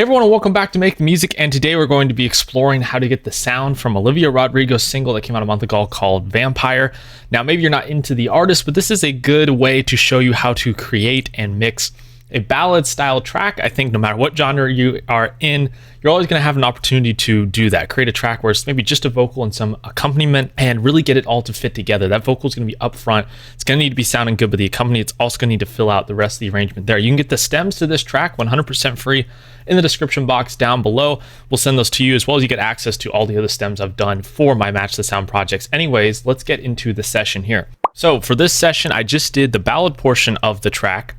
Hey everyone, and welcome back to Make the Music, and today we're going to be exploring how to get the sound from Olivia Rodrigo's single that came out a month ago called Vampire. Now, maybe you're not into the artist, but this is a good way to show you how to create and mix a ballad style track. I think no matter what genre you are in, you're always going to have an opportunity to do that. Create a track where it's maybe just a vocal and some accompaniment and really get it all to fit together. That vocal is going to be up front. It's going to need to be sounding good, but the accompaniment, it's also going to need to fill out the rest of the arrangement there. You can get the stems to this track 100% free in the description box down below. We'll send those to you, as well as you get access to all the other stems I've done for my Match the Sound projects. Anyways, let's get into the session here. So for this session, I just did the ballad portion of the track.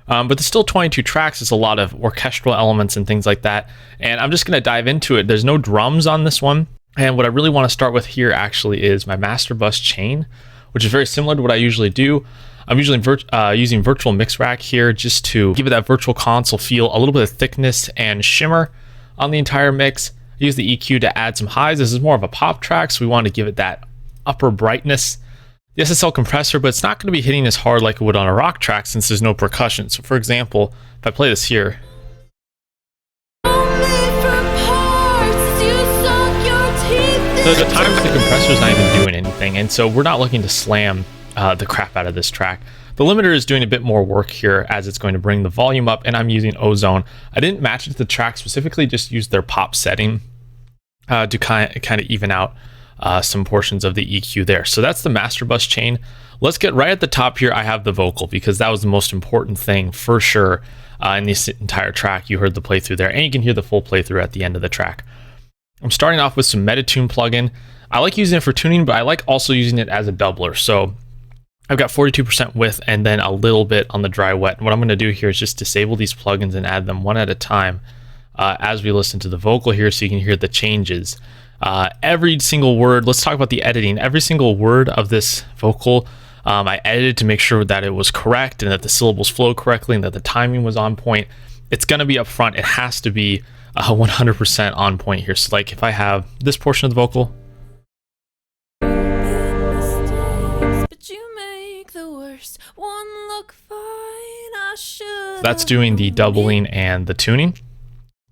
But there's still 22 tracks. There's a lot of orchestral elements and things like that. And I'm just going to dive into it. There's no drums on this one. And what I really want to start with here actually is my master bus chain, which is very similar to what I usually do. I'm usually using virtual mix rack here just to give it that virtual console feel, a little bit of thickness and shimmer on the entire mix. I use the EQ to add some highs. This is more of a pop track, so we want to give it that upper brightness. The SSL compressor, but it's not going to be hitting as hard like it would on a rock track since there's no percussion. So for example, if I play this here, so at times the compressor's not even doing anything, and so we're not looking to slam the crap out of this track. The limiter is doing a bit more work here as it's going to bring the volume up, and I'm using Ozone. I didn't match it to the track specifically, just used their pop setting to kind of even out some portions of the EQ there. So that's the master bus chain. Let's get right at the top here. I have the vocal because that was the most important thing for sure in this entire track. You heard the playthrough there, and you can hear the full playthrough at the end of the track. I'm starting off with some Metatune plugin. I like using it for tuning, but I like also using it as a doubler. So I've got 42% width and then a little bit on the dry wet. And what I'm going to do here is just disable these plugins and add them one at a time as we listen to the vocal here, so you can hear the changes. Every single word, let's talk about the editing. Every single word of this vocal, I edited to make sure that it was correct and that the syllables flow correctly and that the timing was on point. It's going to be up front. It has to be 100% on point here. So like if I have this portion of the vocal, that's doing the doubling and the tuning.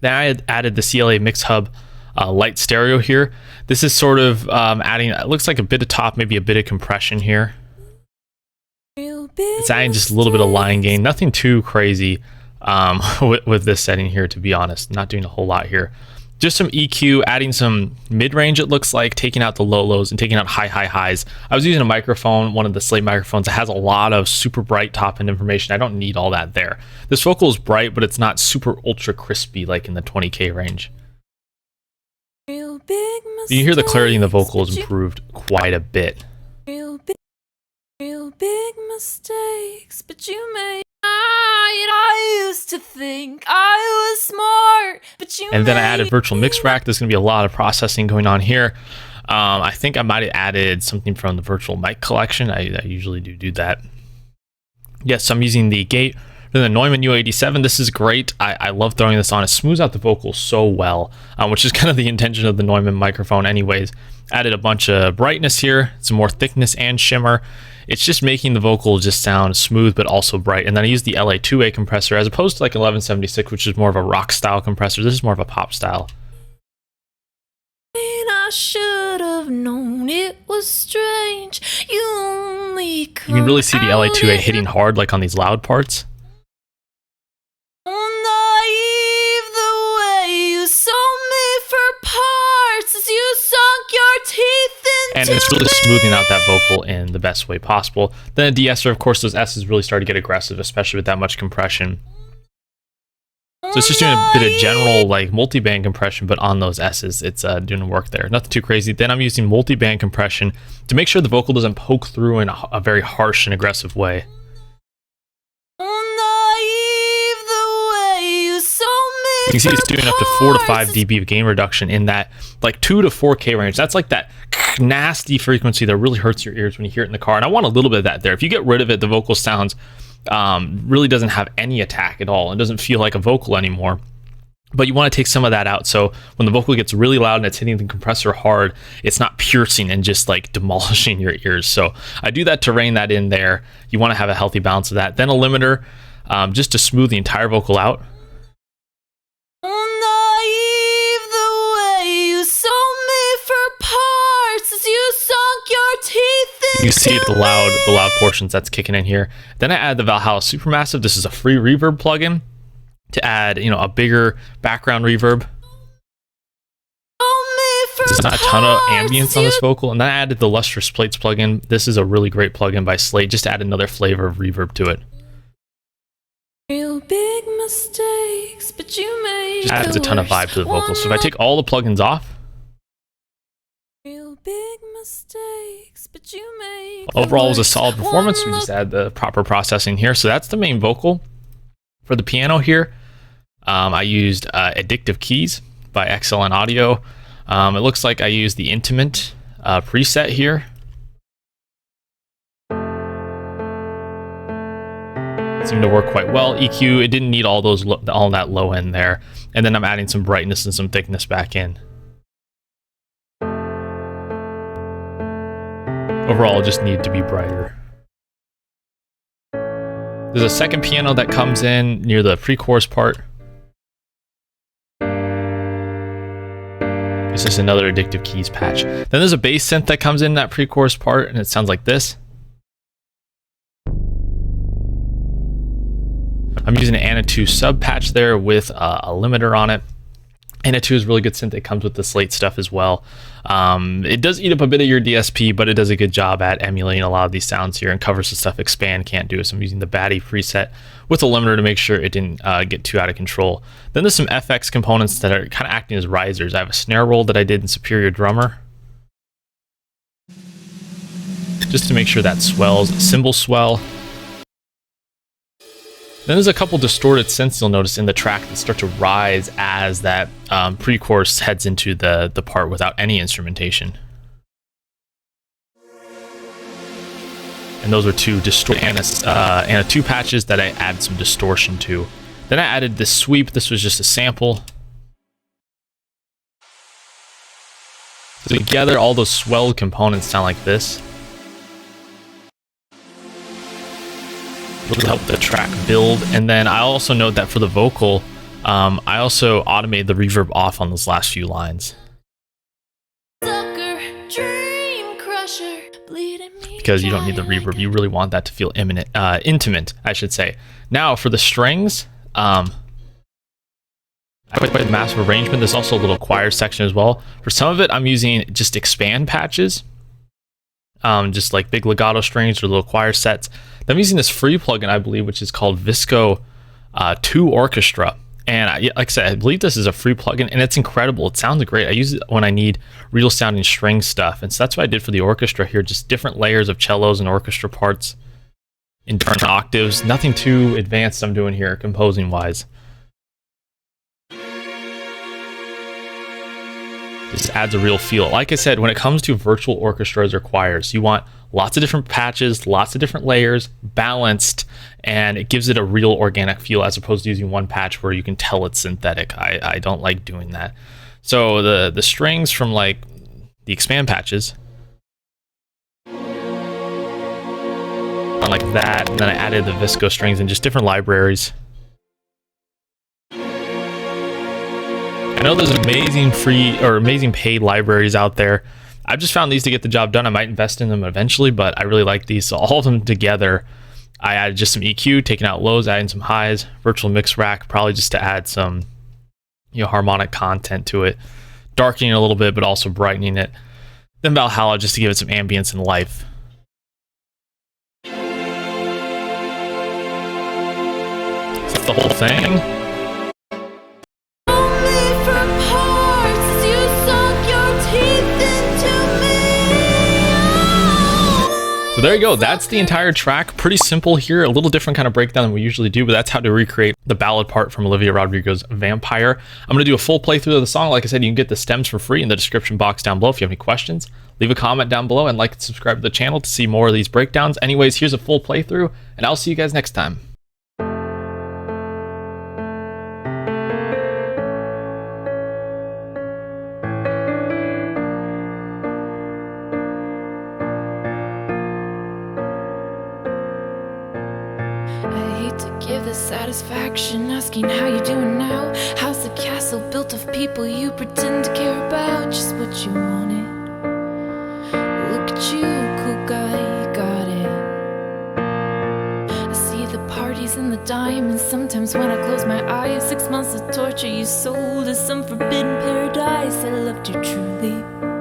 Then I had added the CLA Mix Hub light stereo here. This is sort of adding, it looks like a bit of top, maybe a bit of compression here. It's adding just a little bit of line gain, nothing too crazy with this setting here, to be honest. Not doing a whole lot here. Just some EQ, adding some mid-range, it looks like, taking out the low lows and taking out high highs. I was using a microphone, one of the Slate microphones that has a lot of super bright top-end information. I don't need all that there. This vocal is bright, but it's not super ultra crispy like in the 20K range. You can hear the clarity in the vocal is improved quite a bit. Real big mistakes, but you made. I used to think I was smart, but you. And then I added virtual mix rack. There's going to be a lot of processing going on here. I think I might have added something from the virtual mic collection. I usually do that. Yes, I'm using the gate. Then the Neumann U87, this is great. I love throwing this on. It smooths out the vocals so well, which is kind of the intention of the Neumann microphone anyways. Added a bunch of brightness here, some more thickness and shimmer. It's just making the vocal just sound smooth but also bright. And then I used the LA2A compressor as opposed to like 1176, which is more of a rock style compressor. This is more of a pop style. I should have known it was strange. You can really see the LA2A hitting hard like on these loud parts. And it's really smoothing out that vocal in the best way possible. Then a de-esser, of course, those S's really start to get aggressive, especially with that much compression. So it's just doing a bit of general like multi-band compression, but on those S's, it's doing work there. Nothing too crazy. Then I'm using multi-band compression to make sure the vocal doesn't poke through in a very harsh and aggressive way. You can see it's doing up to 4 to 5 dB of gain reduction in that like 2 to 4K range. That's like that nasty frequency that really hurts your ears when you hear it in the car. And I want a little bit of that there. If you get rid of it, the vocal sounds really doesn't have any attack at all. It doesn't feel like a vocal anymore. But you want to take some of that out, so when the vocal gets really loud and it's hitting the compressor hard, it's not piercing and just like demolishing your ears. So I do that to rein that in there. You want to have a healthy balance of that. Then a limiter just to smooth the entire vocal out. You can see the loud portions that's kicking in here. Then I add the Valhalla Supermassive. This is a free reverb plugin to add, a bigger background reverb. There's not a ton of ambience on this vocal. And then I added the Lustrous Plates plugin. This is a really great plugin by Slate, just to add another flavor of reverb to it. Real big mistakes, but you made just adds a ton of vibe to the vocal. So if I take all the plugins off, real big mistakes, but you made overall it was a solid performance. We just add the proper processing here. So that's the main vocal. For the piano here, I used Addictive Keys by XLN Audio. It looks like I used the Intimate preset here. Seemed to work quite well. EQ, it didn't need all that low end there. And then I'm adding some brightness and some thickness back in. Overall, it just needed to be brighter. There's a second piano that comes in near the pre-chorus part. This is another Addictive Keys patch. Then there's a bass synth that comes in that pre-chorus part, and it sounds like this. I'm using an Anna 2 sub patch there with a limiter on it. Anna 2 is really good synth. It comes with the Slate stuff as well. It does eat up a bit of your DSP, but it does a good job at emulating a lot of these sounds here and covers the stuff Expand can't do. So I'm using the Batty preset with a limiter to make sure it didn't get too out of control. Then there's some FX components that are kind of acting as risers. I have a snare roll that I did in Superior Drummer, just to make sure that swells. Cymbal swell. Then there's a couple distorted synths you'll notice in the track that start to rise as that pre-chorus heads into the part without any instrumentation. And those are two Anna 2 patches that I add some distortion to. Then I added this sweep. This was just a sample. So together, all those swelled components sound like this. It'll help the track build. And then I also note that for the vocal, I also automated the reverb off on those last few lines, because you don't need the reverb. You really want that to feel intimate, I should say. Now for the strings, I put the massive arrangement. There's also a little choir section as well. For some of it, I'm using just Expand patches, just like big legato strings or little choir sets. Then I'm using this free plugin, I believe, which is called Visco 2 Orchestra. And like I said, I believe this is a free plugin, and it's incredible. It sounds great. I use it when I need real sounding string stuff. And so that's what I did for the orchestra here, just different layers of cellos and orchestra parts in different octaves. Nothing too advanced I'm doing here, composing wise. This adds a real feel. Like I said, when it comes to virtual orchestras or choirs, you want lots of different patches, lots of different layers, balanced, and it gives it a real organic feel as opposed to using one patch where you can tell it's synthetic. I don't like doing that. So the strings from like the Expand patches, like that, and then I added the Visco strings in just different libraries. I know there's amazing free or amazing paid libraries out there. I've just found these to get the job done. I might invest in them eventually, but I really like these. So all of them together, I added just some EQ, taking out lows, adding some highs, virtual mix rack, probably just to add some, harmonic content to it, darkening a little bit, but also brightening it. Then Valhalla, just to give it some ambience and life. Is that the whole thing? So there you go. That's the entire track. Pretty simple here. A little different kind of breakdown than we usually do, but that's how to recreate the ballad part from Olivia Rodrigo's Vampire. I'm going to do a full playthrough of the song. Like I said, you can get the stems for free in the description box down below. If you have any questions, leave a comment down below and like and subscribe to the channel to see more of these breakdowns. Anyways, here's a full playthrough, and I'll see you guys next time. Give the satisfaction asking how you doing now. How's the castle built of people you pretend to care about? Just what you wanted. Look at you, cool guy. dime. And sometimes when I close my eyes, 6 months of torture you sold as some forbidden paradise. I loved you truly.